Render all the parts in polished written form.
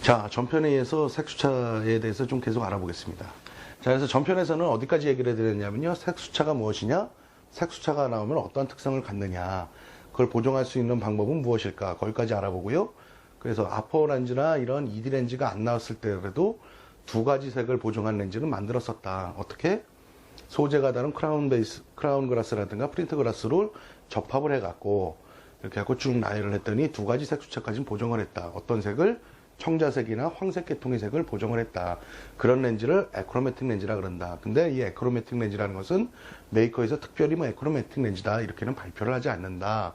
자, 전편에 의해서 색수차에 대해서 좀 계속 알아보겠습니다. 자, 그래서 전편에서는 어디까지 얘기를 해드렸냐면요. 색수차가 무엇이냐? 색수차가 나오면 어떠한 특성을 갖느냐? 그걸 보정할 수 있는 방법은 무엇일까? 거기까지 알아보고요. 그래서 아포 렌즈나 이런 2D 렌즈가 안 나왔을 때라도 두 가지 색을 보정한 렌즈를 만들었었다. 어떻게? 소재가 다른 크라운 글라스라든가 프린트 글라스를 접합을 해갖고 이렇게 하고 쭉 나열을 했더니 두 가지 색수차까지는 보정을 했다. 어떤 색을? 청자색이나 황색 계통의 색을 보정을 했다. 그런 렌즈를 에크로매틱 렌즈라 그런다. 근데 이 에크로매틱 렌즈라는 것은 메이커에서 특별히 뭐 에크로매틱 렌즈다 이렇게는 발표를 하지 않는다.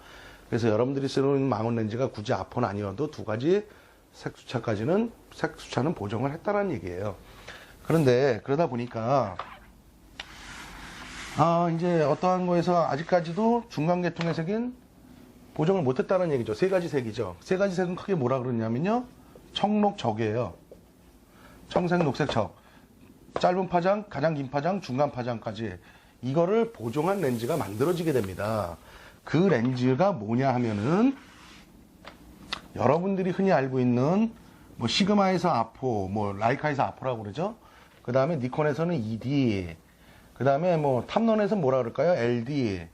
그래서 여러분들이 쓰는 망원 렌즈가 굳이 아포는 아니어도 두 가지 색수차는 보정을 했다는 얘기예요. 그런데 그러다 보니까 이제 어떠한 거에서 아직까지도 중간 계통의 색은 보정을 못했다는 얘기죠. 세 가지 색이죠. 세 가지 색은 크게 뭐라 그러냐면요. 청록적이에요. 청색, 녹색, 적. 짧은 파장, 가장 긴 파장, 중간 파장까지 이거를 보정한 렌즈가 만들어지게 됩니다. 그 렌즈가 뭐냐 하면은 여러분들이 흔히 알고 있는 뭐 시그마에서 아포, 뭐 라이카에서 아포라고 그러죠. 그 다음에 니콘에서는 ED, 그 다음에 뭐 탐론에서 뭐라 그럴까요? LD.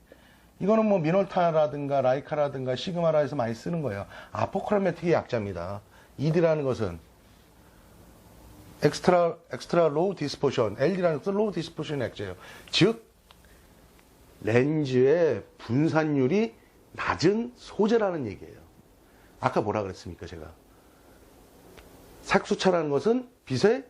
이거는 뭐 미놀타라든가 라이카라든가 시그마라에서 많이 쓰는 거예요. 아포크로매틱의 약자입니다. ED라는 것은 엑스트라 로우 디스포션, LD라는 것은 로우 디스포션 약자예요. 즉 렌즈의 분산율이 낮은 소재라는 얘기예요. 아까 뭐라 그랬습니까 제가? 색수차라는 것은 빛의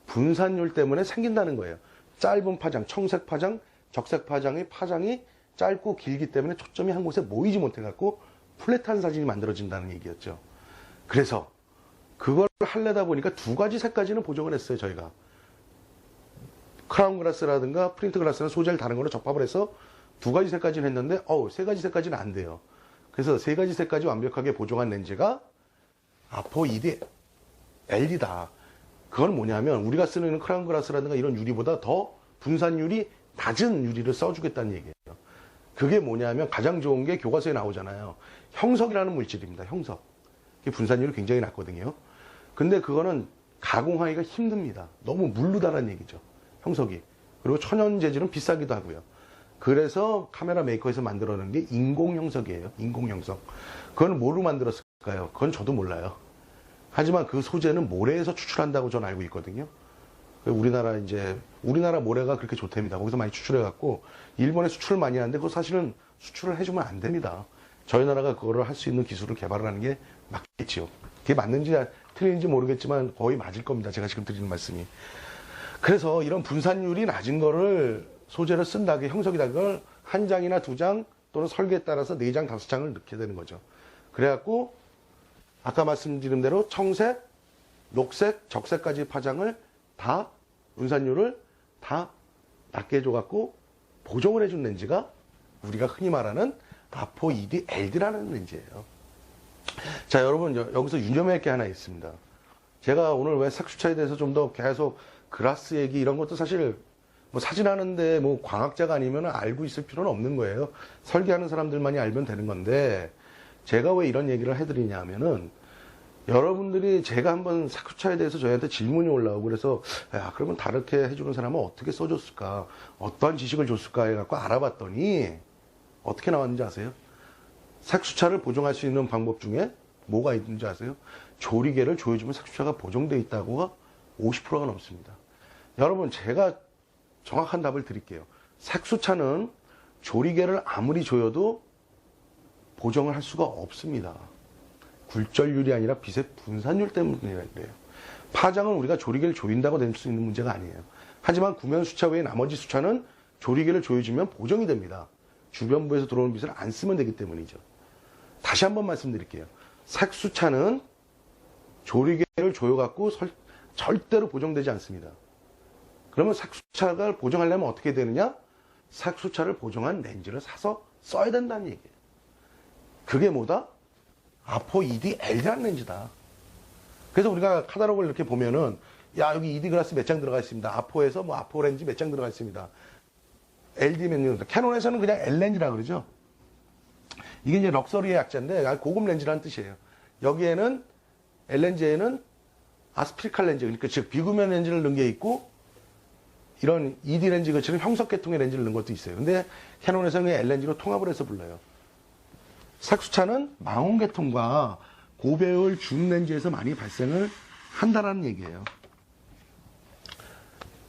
분산율 때문에 생긴다는 거예요. 짧은 파장, 청색 파장, 적색 파장의 파장이 짧고 길기 때문에 초점이 한 곳에 모이지 못해갖고 플랫한 사진이 만들어진다는 얘기였죠. 그래서 그걸 하려다 보니까 두 가지 색까지는 보정을 했어요. 저희가 크라운 글라스라든가 프린트 글라스는 소재를 다른 거로 접합을 해서 두 가지 색까지는 했는데 세 가지 색까지는 안 돼요. 그래서 세 가지 색까지 완벽하게 보정한 렌즈가 아포 ED LD다. 그건 뭐냐면 우리가 쓰는 크라운 글라스라든가 이런 유리보다 더 분산율이 낮은 유리를 써주겠다는 얘기예요. 그게 뭐냐면 가장 좋은 게 교과서에 나오잖아요. 형석이라는 물질입니다. 형석. 분산율이 굉장히 낮거든요. 근데 그거는 가공하기가 힘듭니다. 너무 물르다는 얘기죠. 형석이. 그리고 천연 재질은 비싸기도 하고요. 그래서 카메라 메이커에서 만들어낸 게 인공 형석이에요. 인공 형석. 그건 뭐로 만들었을까요? 그건 저도 몰라요. 하지만 그 소재는 모래에서 추출한다고 저는 알고 있거든요. 우리나라 모래가 그렇게 좋답니다. 거기서 많이 추출해갖고 일본에 수출을 많이 하는데 그거 사실은 수출을 해주면 안 됩니다. 저희 나라가 그거를 할 수 있는 기술을 개발을 하는 게 맞겠지요. 그게 맞는지 틀린지 모르겠지만 거의 맞을 겁니다. 제가 지금 드리는 말씀이. 그래서 이런 분산율이 낮은 거를 소재를 쓴다게 형석이다. 그걸 한 장이나 두 장 또는 설계에 따라서 네 장, 다섯 장을 넣게 되는 거죠. 그래갖고 아까 말씀드린 대로 청색, 녹색, 적색까지 파장을 다 분산율을 다 낮게 해줘갖고 보정을 해준 렌즈가 우리가 흔히 말하는 아포 ED LD라는 렌즈예요. 자, 여러분 여기서 유념할 게 하나 있습니다. 제가 오늘 왜 색수차에 대해서 좀 더 계속 글라스 얘기 이런 것도 사실 뭐 사진하는데 뭐 광학자가 아니면 알고 있을 필요는 없는 거예요. 설계하는 사람들만이 알면 되는 건데 제가 왜 이런 얘기를 해드리냐 하면은 여러분들이 제가 한번 색수차에 대해서 저희한테 질문이 올라오고 그래서 야 그러면 다르게 해주는 사람은 어떻게 써줬을까 어떠한 지식을 줬을까 해갖고 알아봤더니 어떻게 나왔는지 아세요? 색수차를 보정할 수 있는 방법 중에 뭐가 있는지 아세요? 조리개를 조여주면 색수차가 보정되어 있다고가 50%가 넘습니다. 여러분 제가 정확한 답을 드릴게요. 색수차는 조리개를 아무리 조여도 보정을 할 수가 없습니다. 굴절율이 아니라 빛의 분산율 때문에 그래요. 파장은 우리가 조리개를 조인다고 될 수 있는 문제가 아니에요. 하지만 구면 수차 외에 나머지 수차는 조리개를 조여주면 보정이 됩니다. 주변부에서 들어오는 빛을 안 쓰면 되기 때문이죠. 다시 한번 말씀드릴게요. 색수차는 조리개를 조여갖고 절대로 보정되지 않습니다. 그러면 색수차를 보정하려면 어떻게 되느냐? 색수차를 보정한 렌즈를 사서 써야 된다는 얘기예요. 그게 뭐다? 아포 ED LD라는 렌즈다. 그래서 우리가 카탈로그를 이렇게 보면은 야 여기 ED 글라스 몇 장 들어가 있습니다. 아포에서 뭐 아포 렌즈 몇 장 들어가 있습니다. LD 메뉴 캐논에서는 그냥 L 렌즈라 그러죠. 이게 이제 럭셔리의 약자인데 고급 렌즈라는 뜻이에요. 여기에는 L 렌즈에는 아스피리칼 렌즈, 그러니까 즉 비구면 렌즈를 넣은 게 있고 이런 ED 렌즈 것처럼 형석 계통의 렌즈를 넣은 것도 있어요. 근데 캐논에서는 L렌즈로 통합을 해서 불러요. 색수차는 망원 계통과 고배율 줌 렌즈에서 많이 발생을 한다라는 얘기예요.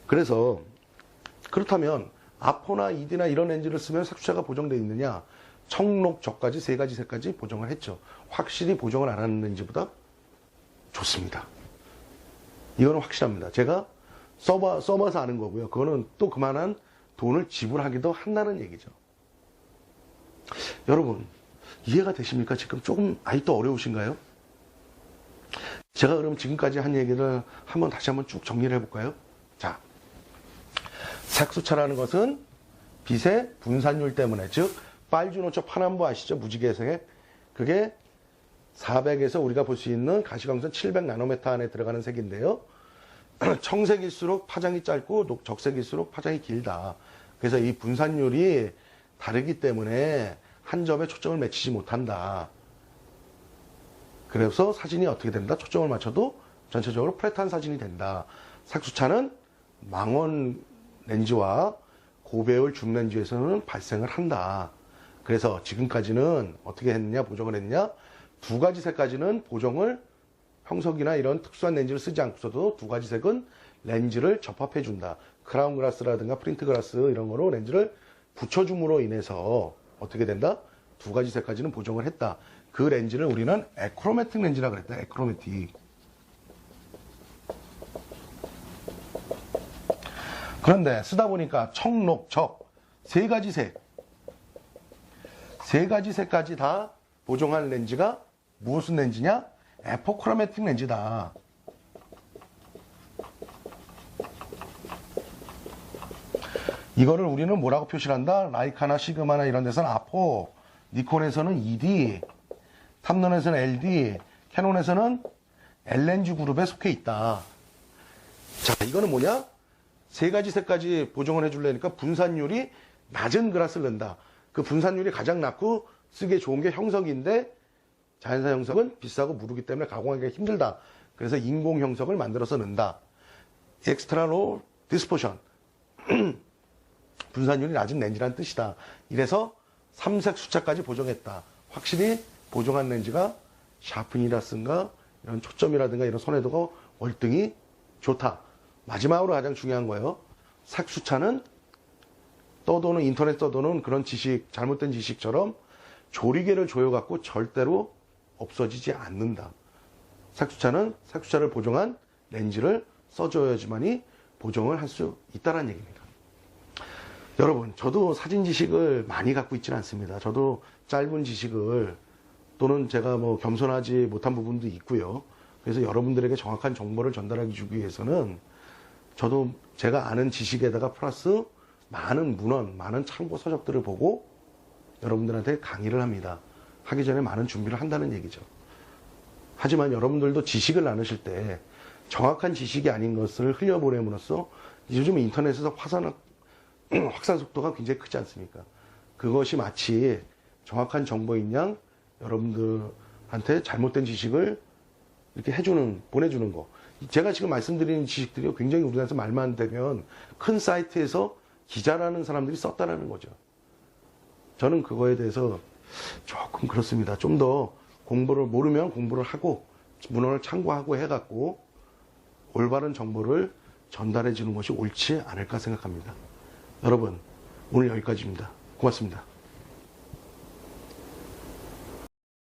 그래서 그렇다면 아포나 ED나 이런 렌즈를 쓰면 색수차가 보정되어 있느냐? 청록, 적까지 세 가지 색까지 보정을 했죠. 확실히 보정을 안 하는 렌즈보다 좋습니다. 이거는 확실합니다. 제가 써봐서 아는 거고요. 그거는 또 그만한 돈을 지불하기도 한다는 얘기죠. 여러분, 이해가 되십니까? 지금 조금 아직도 어려우신가요? 제가 그럼 지금까지 한 얘기를 다시 한번 쭉 정리를 해볼까요? 자, 색수차라는 것은 빛의 분산율 때문에, 즉 빨주노초 파남보 아시죠? 무지개색. 그게 400에서 우리가 볼 수 있는 가시광선 700 나노미터 안에 들어가는 색인데요. 청색일수록 파장이 짧고 적색일수록 파장이 길다. 그래서 이 분산율이 다르기 때문에 한 점에 초점을 맞추지 못한다. 그래서 사진이 어떻게 된다? 초점을 맞춰도 전체적으로 플랫한 사진이 된다. 색수차는 망원 렌즈와 고배율 줌 렌즈에서는 발생을 한다. 그래서 지금까지는 어떻게 했느냐, 보정을 했느냐? 두 가지 색까지는 보정을 형석이나 이런 특수한 렌즈를 쓰지 않고서도 두 가지 색은 렌즈를 접합해 준다. 크라운 글라스라든가 프린트 글라스 이런 거로 렌즈를 붙여줌으로 인해서 어떻게 된다? 두 가지 색까지는 보정을 했다. 그 렌즈를 우리는 에크로매틱 렌즈라고 그랬다. 에크로매틱. 그런데 쓰다 보니까 청록, 적, 세 가지 색까지 다 보정한 렌즈가 무슨 렌즈냐? 에포크로매틱 렌즈다. 이거를 우리는 뭐라고 표시를 한다? 라이카나 시그마나 이런 데서는 아포, 니콘에서는 ED, 탐론에서는 LD, 캐논에서는 L렌즈 그룹에 속해 있다. 자, 이거는 뭐냐? 세 가지 색까지 보정을 해주려니까 분산율이 낮은 글라스를 넣는다. 그 분산율이 가장 낮고 쓰기에 좋은 게 형석인데 자연산 형석은 비싸고 무르기 때문에 가공하기가 힘들다. 그래서 인공 형석을 만들어서 넣는다. 엑스트라 로 디스포션. 분산율이 낮은 렌즈라는 뜻이다. 이래서 3색 수차까지 보정했다. 확실히 보정한 렌즈가 샤프니라든가 이런 초점이라든가 이런 선회도가 월등히 좋다. 마지막으로 가장 중요한 거예요. 색수차는 떠도는 인터넷 떠도는 그런 지식, 잘못된 지식처럼 조리개를 조여갖고 절대로 없어지지 않는다. 색수차는 색수차를 보정한 렌즈를 써줘야지만이 보정을 할 수 있다는 얘기입니다. 여러분, 저도 사진 지식을 많이 갖고 있지는 않습니다. 저도 짧은 지식을 또는 제가 뭐 겸손하지 못한 부분도 있고요. 그래서 여러분들에게 정확한 정보를 전달하기 주기 위해서는 저도 제가 아는 지식에다가 플러스 많은 문헌, 많은 참고 서적들을 보고 여러분들한테 강의를 합니다. 하기 전에 많은 준비를 한다는 얘기죠. 하지만 여러분들도 지식을 나누실 때 정확한 지식이 아닌 것을 흘려보냄으로써 요즘 인터넷에서 확산 속도가 굉장히 크지 않습니까? 그것이 마치 정확한 정보인 양 여러분들한테 잘못된 지식을 이렇게 보내주는 거. 제가 지금 말씀드리는 지식들이 굉장히 우리나라에서 말만 되면 큰 사이트에서 기자라는 사람들이 썼다라는 거죠. 저는 그거에 대해서 조금 그렇습니다. 좀 더 공부를 모르면 공부를 하고 문헌을 참고하고 해갖고 올바른 정보를 전달해 주는 것이 옳지 않을까 생각합니다. 여러분, 오늘 여기까지입니다. 고맙습니다.